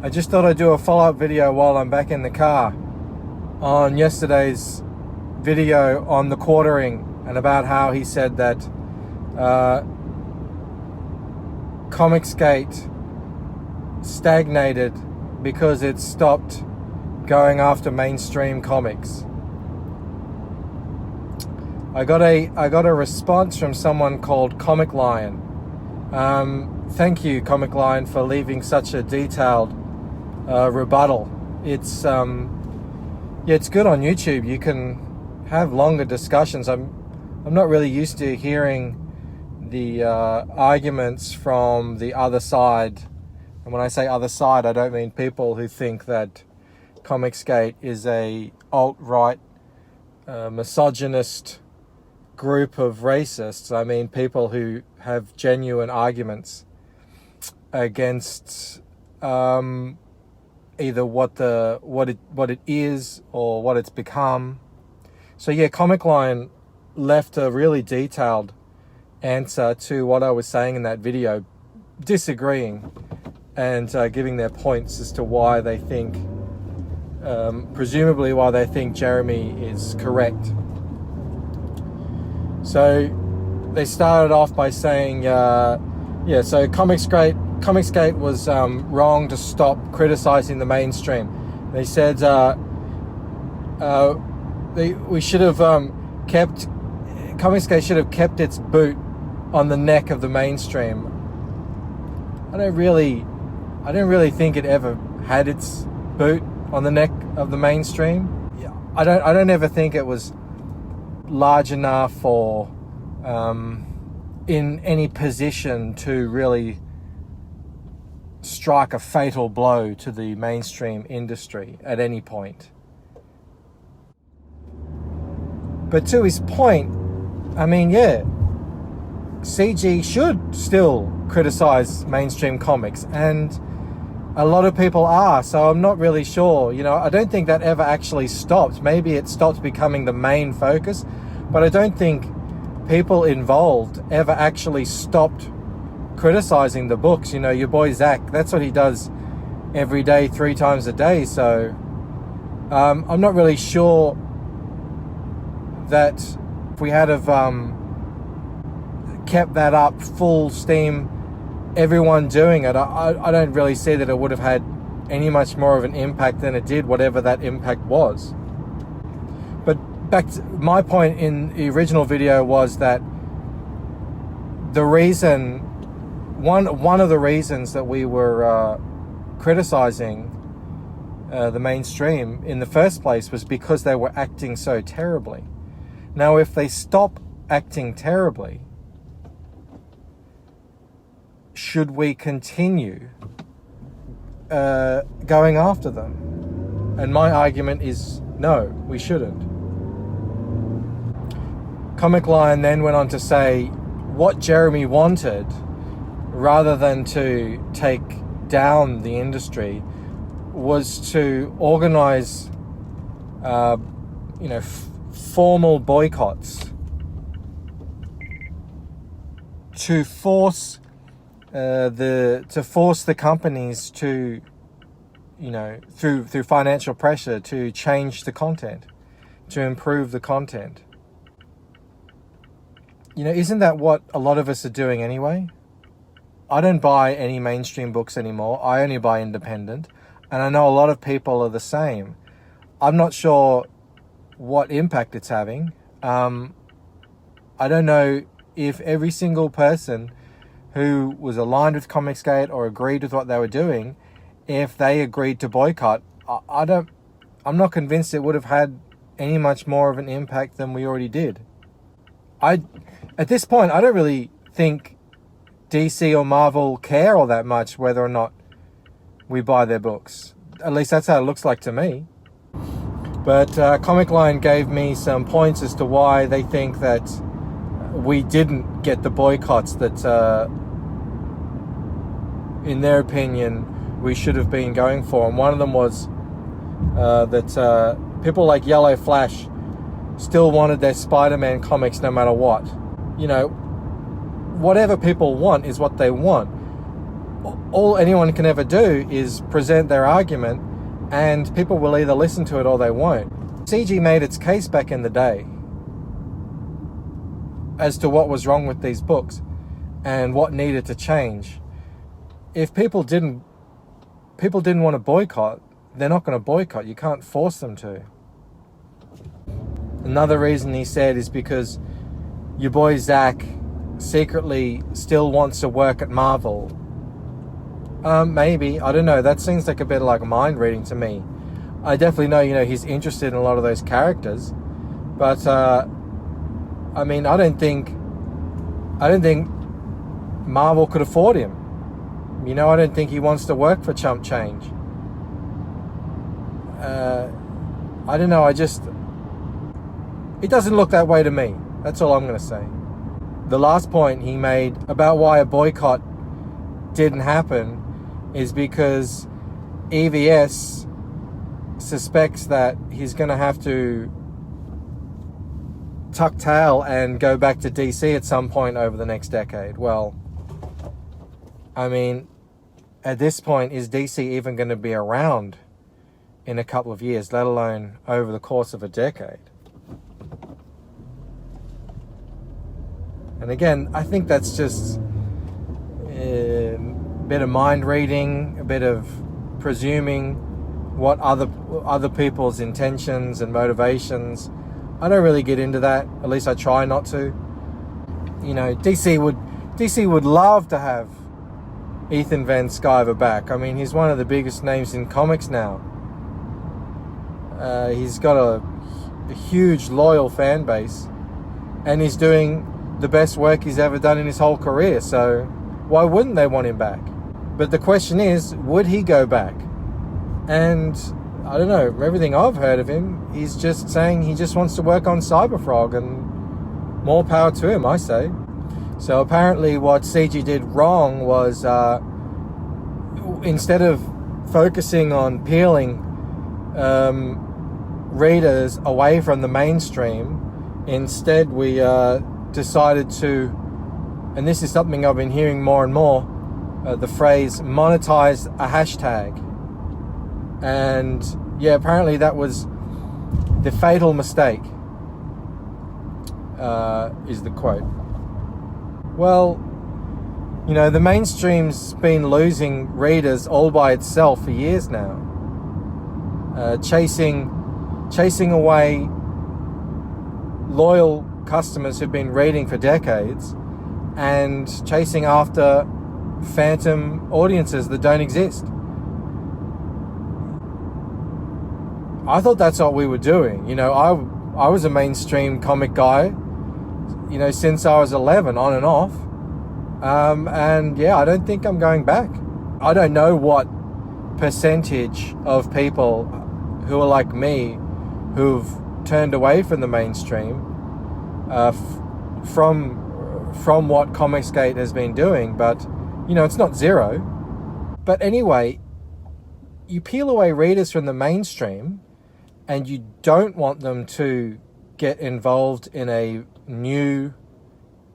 I just thought I'd do a follow-up video while I'm back in the car on yesterday's video on the Quartering and about how he said that Comicsgate stagnated because it stopped going after mainstream comics. I got a response from someone called Comic Lion. Thank you, Comic Lion, for leaving such a detailed rebuttal. It's it's good on YouTube. You can have longer discussions. I'm not really used to hearing the arguments from the other side. And when I say other side, I don't mean people who think that Comicsgate is a alt-right misogynist group of racists. I mean people who have genuine arguments against either what it is or what it's become. So yeah, Comic Lion left a really detailed answer to what I was saying in that video, disagreeing and giving their points as to why they think, presumably why they think Jeremy is correct. So they started off by saying, so Comicsgate was wrong to stop criticizing the mainstream. They said we should have Comicsgate should have kept its boot on the neck of the mainstream. I don't really think it ever had its boot on the neck of the mainstream. Yeah, I don't ever think it was large enough or in any position to really strike a fatal blow to the mainstream industry at any point. But to his point, I mean, yeah, CG should still criticize mainstream comics, and a lot of people are, so I'm not really sure. I don't think that ever actually stopped. Maybe it stopped becoming the main focus, but I don't think people involved ever actually stopped criticizing the books. Your boy Zach, that's what he does every day, 3 times a day. So I'm not really sure that if we had have kept that up full steam, everyone doing it, I don't really see that it would have had any much more of an impact than it did, whatever that impact was. But back to my point in the original video was that the reason, one of the reasons that we were criticizing the mainstream in the first place was because they were acting so terribly. Now, if they stop acting terribly, should we continue going after them? And my argument is no, we shouldn't. Comic Lion then went on to say what Jeremy wanted, rather than to take down the industry, was to organize formal boycotts to force the companies to, through financial pressure, to change the content, to improve the content. Isn't that what a lot of us are doing anyway? I don't buy any mainstream books anymore. I only buy independent, and I know a lot of people are the same. I'm not sure what impact it's having. I don't know if every single person who was aligned with Comicsgate or agreed with what they were doing, if they agreed to boycott, I'm not convinced it would have had any much more of an impact than we already did. At this point, I don't really think DC or Marvel care all that much whether or not we buy their books. At least that's how it looks like to me. But Comic Line gave me some points as to why they think that we didn't get the boycotts that, in their opinion, we should have been going for. And one of them was that people like Yellow Flash still wanted their Spider-Man comics no matter what. Whatever people want is what they want. all anyone can ever do is present their argument, and people will either listen to it or they won't. CG made its case back in the day as to what was wrong with these books and what needed to change. If people didn't want to boycott, they're not going to boycott. You can't force them to. Another reason he said is because your boy Zach secretly still wants to work at Marvel. Maybe, I don't know. That seems like a bit like mind reading to me. I definitely know, he's interested in a lot of those characters, but I mean, I don't think Marvel could afford him. I don't think he wants to work for chump change. I don't know. It doesn't look that way to me. That's all I'm going to say. The last point he made about why a boycott didn't happen is because EVS suspects that he's going to have to tuck tail and go back to DC at some point over the next decade. Well, I mean, at this point, is DC even going to be around in a couple of years, let alone over the course of a decade? And again, I think that's just a bit of mind reading, a bit of presuming what other people's intentions and motivations. I don't really get into that. At least I try not to. DC would love to have Ethan Van Sciver back. I mean, he's one of the biggest names in comics now. He's got a huge loyal fan base, and he's doing the best work he's ever done in his whole career. So why wouldn't they want him back? But the question is, would he go back? And I don't know, from everything I've heard of him, he's just saying he just wants to work on Cyberfrog, and more power to him, I say. So apparently what CG did wrong was, instead of focusing on peeling readers away from the mainstream, instead we decided to, and this is something I've been hearing more and more, the phrase monetize a hashtag. And yeah, apparently that was the fatal mistake, is the quote. Well, the mainstream's been losing readers all by itself for years now, chasing away loyal customers who've been reading for decades, and chasing after phantom audiences that don't exist. I thought that's what we were doing. I was a mainstream comic guy, since I was 11, on and off. And yeah, I don't think I'm going back. I don't know what percentage of people who are like me, who've turned away from the mainstream, from what Comicsgate has been doing, but it's not zero. But anyway, you peel away readers from the mainstream, and you don't want them to get involved in a new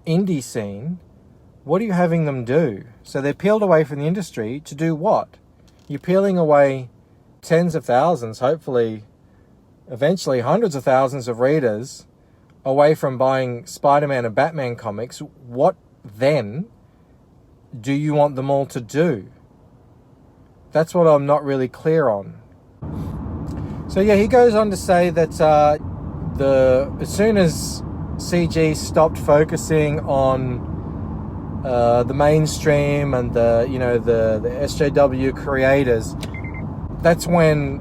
indie scene. What are you having them do? So they're peeled away from the industry to do what? You're peeling away tens of thousands, hopefully eventually hundreds of thousands of readers away from buying Spider-Man and Batman comics. What then do you want them all to do? That's what I'm not really clear on. So yeah, he goes on to say that as soon as CG stopped focusing on the mainstream and the SJW creators, that's when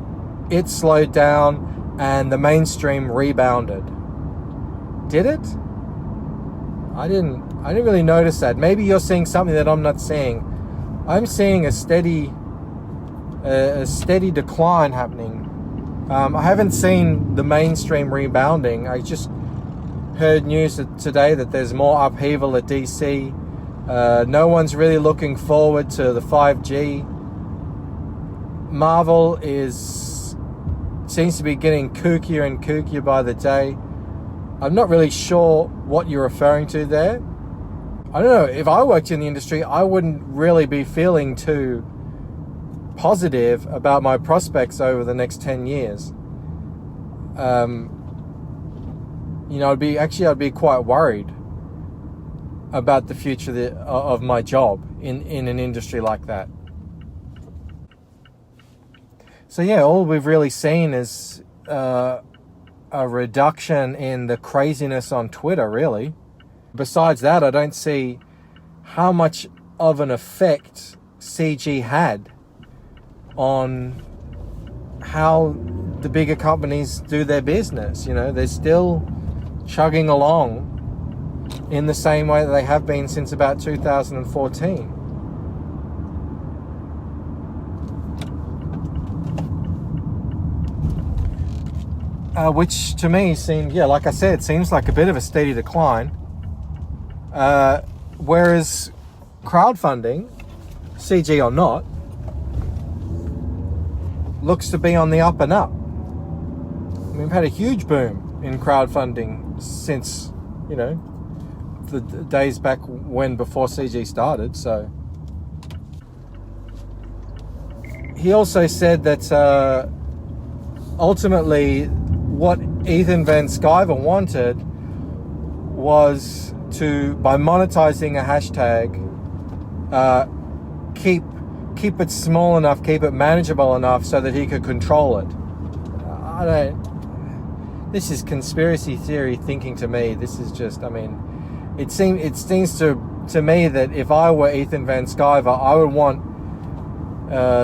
it slowed down and the mainstream rebounded. Did it? I didn't really notice that. Maybe you're seeing something that I'm not seeing. I'm seeing a steady decline happening. I haven't seen the mainstream rebounding. I just heard news today that there's more upheaval at DC. No one's really looking forward to the 5G. Marvel seems to be getting kookier and kookier by the day. I'm not really sure what you're referring to there. I don't know, if I worked in the industry, I wouldn't really be feeling too positive about my prospects over the next 10 years. I'd be quite worried about the future of my job in an industry like that. So yeah, all we've really seen is a reduction in the craziness on Twitter, really. Besides that, I don't see how much of an effect CG had on how the bigger companies do their business. They're still chugging along in the same way that they have been since about 2014. Which to me seemed, like I said, seems like a bit of a steady decline. Whereas crowdfunding, CG or not, looks to be on the up and up. We've had a huge boom in crowdfunding since, the days back before CG started. So he also said that ultimately what Ethan Van Sciver wanted was to, by monetizing a hashtag, keep it small enough, keep it manageable enough so that he could control it. This is conspiracy theory thinking to me. This is just, it seems to me that if I were Ethan Van Sciver, I would want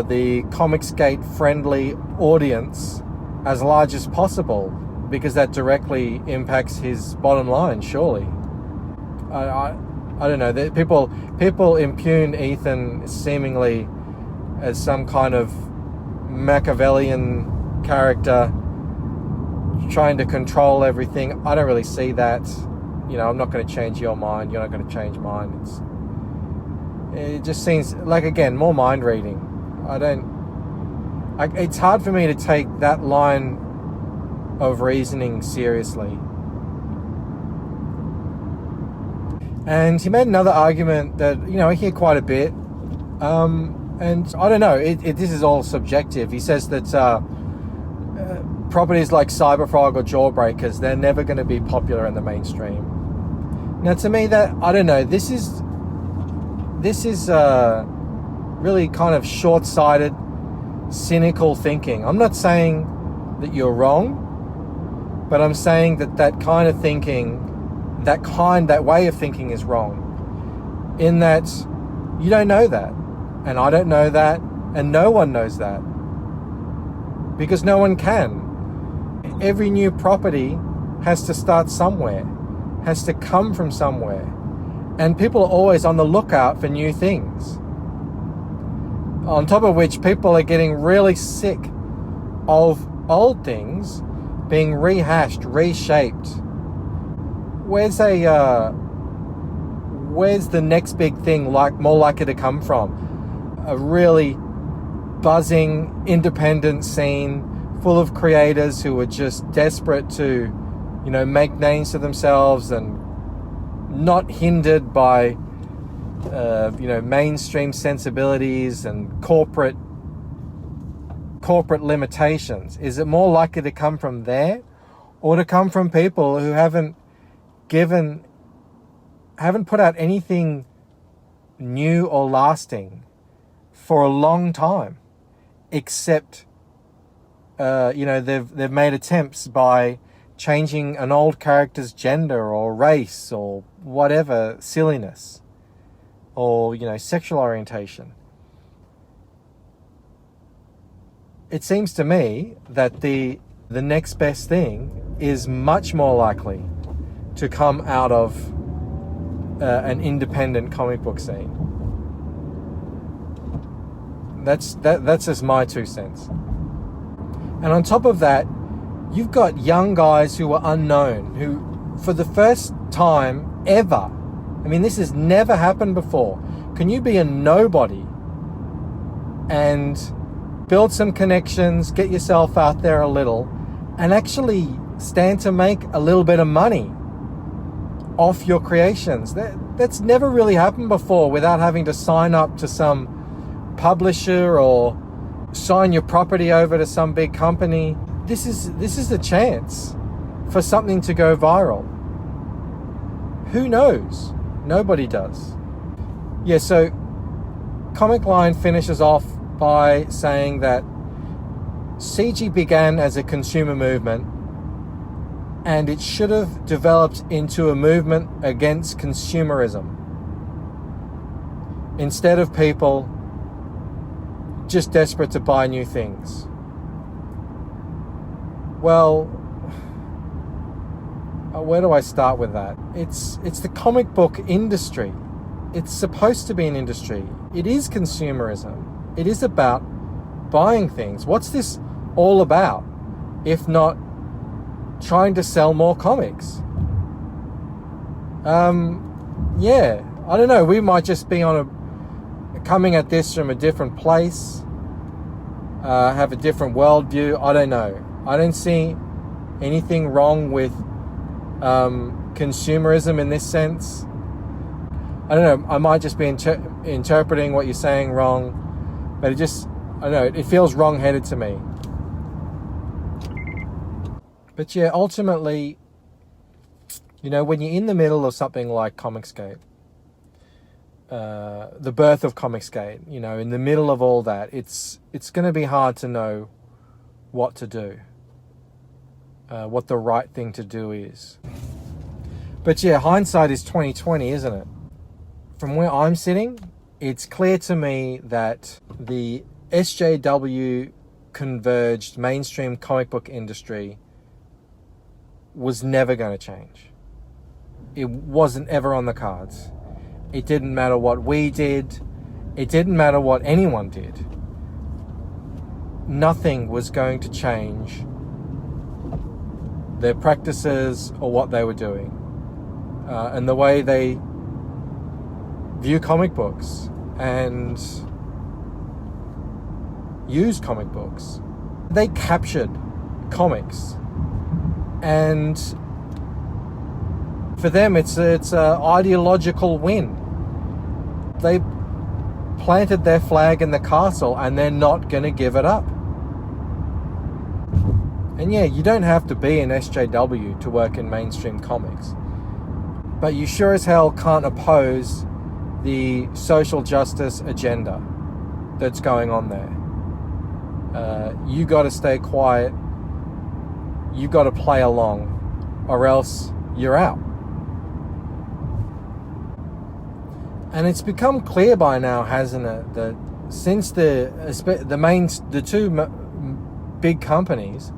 the Comicsgate friendly audience as large as possible, because that directly impacts his bottom line, surely. I don't know. People impugn Ethan seemingly as some kind of Machiavellian character trying to control everything. I don't really see that. I'm not going to change your mind. You're not going to change mine. It just seems like, again, more mind reading. It's hard for me to take that line of reasoning seriously. And he made another argument that, I hear quite a bit. And I don't know, this is all subjective. He says that properties like Cyberfrog or Jawbreakers, they're never going to be popular in the mainstream. Now, to me, I don't know, this is really kind of short-sighted, cynical thinking. I'm not saying that you're wrong, but I'm saying that kind of thinking, that way of thinking is wrong, in that you don't know that, and I don't know that, and no one knows that, because no one can. Every new property has to start somewhere, has to come from somewhere, and people are always on the lookout for new things. On top of which, people are getting really sick of old things being rehashed, reshaped. Where's the next big thing more likely to come from? A really buzzing independent scene full of creators who are just desperate to, make names for themselves and not hindered by, mainstream sensibilities and corporate limitations. Is it more likely to come from there, or to come from people who haven't put out anything new or lasting for a long time, except they've made attempts by changing an old character's gender or race or whatever silliness, or sexual orientation. It seems to me that the next best thing is much more likely to come out of an independent comic book scene. That's just my 2 cents. And on top of that, you've got young guys who are unknown, who, for the first time ever, this has never happened before. Can you be a nobody and build some connections, get yourself out there a little, and actually stand to make a little bit of money off your creations? That's never really happened before without having to sign up to some publisher or sign your property over to some big company. This is the chance for something to go viral. Who knows? Nobody does. Yeah, so Comic Line finishes off by saying that CG began as a consumer movement and it should have developed into a movement against consumerism instead of people just desperate to buy new things. Well, where do I start with that? It's the comic book industry. It's supposed to be an industry. It is consumerism. It is about buying things. What's this all about if not trying to sell more comics? Yeah, I don't know. We might just be coming at this from a different place, have a different worldview. I don't know. I don't see anything wrong with consumerism in this sense. I don't know. I might just be interpreting what you're saying wrong, but I don't know. It feels wrong-headed to me. But yeah, ultimately, when you're in the middle of something like Comicsgate, the birth of Comicsgate, in the middle of all that, it's going to be hard to know what to do, what the right thing to do is. But yeah, hindsight is 20/20, isn't it? From where I'm sitting, it's clear to me that the SJW converged mainstream comic book industry was never going to change. It wasn't ever on the cards. It didn't matter what we did. It didn't matter what anyone did. Nothing was going to change their practices or what they were doing. And the way they view comic books and use comic books. They captured comics. And for them, it's an ideological win. They planted their flag in the castle and they're not going to give it up. And yeah, you don't have to be an SJW to work in mainstream comics. But you sure as hell can't oppose the social justice agenda that's going on there. You got to stay quiet. You got to play along, or else you're out. And it's become clear by now, hasn't it, that since the two big companies,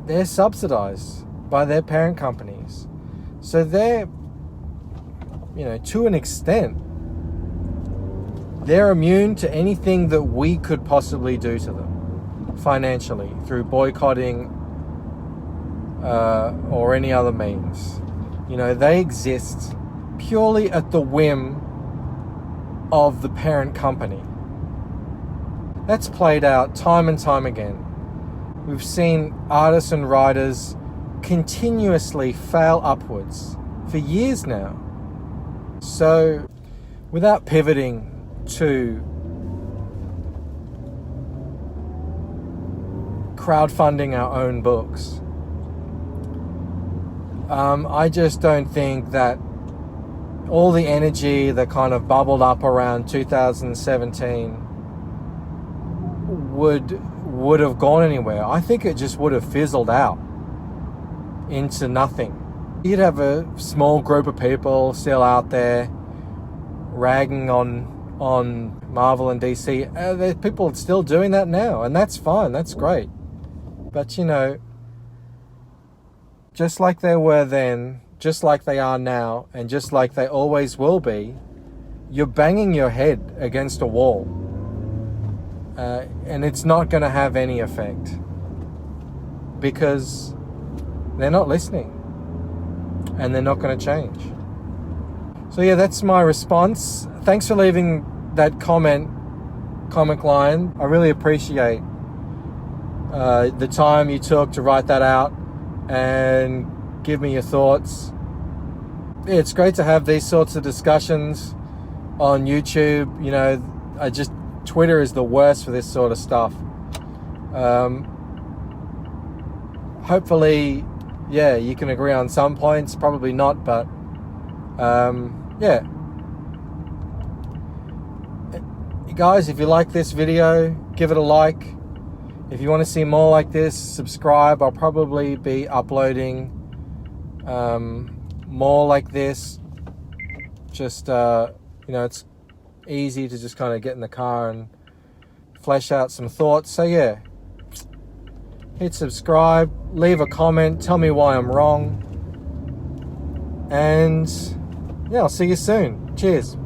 they're subsidized by their parent companies, so they're, to an extent, they're immune to anything that we could possibly do to them financially through boycotting or any other means. They exist purely at the whim of the parent company. That's played out time and time again. We've seen artists and writers continuously fail upwards for years now. So, without pivoting to crowdfunding our own books, I just don't think that all the energy that kind of bubbled up around 2017 would have gone anywhere. I think it just would have fizzled out into nothing. You'd have a small group of people still out there ragging on Marvel and DC. There's people still doing that now, and that's fine, that's great. But just like they were then, just like they are now, and just like they always will be, you're banging your head against a wall. And it's not going to have any effect because they're not listening and they're not going to change. So yeah, that's my response. Thanks for leaving that comment, Comic Line. I really appreciate the time you took to write that out and give me your thoughts. it's great to have these sorts of discussions on YouTube. You know, Twitter is the worst for this sort of stuff. Hopefully, yeah, you can agree on some points. Probably not, but yeah. Guys, if you like this video, give it a like. If you want to see more like this, subscribe. I'll probably be uploading more like this. Just, you know, it's easy to just kind of get in the car and flesh out some thoughts. So yeah, hit subscribe, leave a comment, tell me why I'm wrong. And yeah, I'll see you soon. Cheers.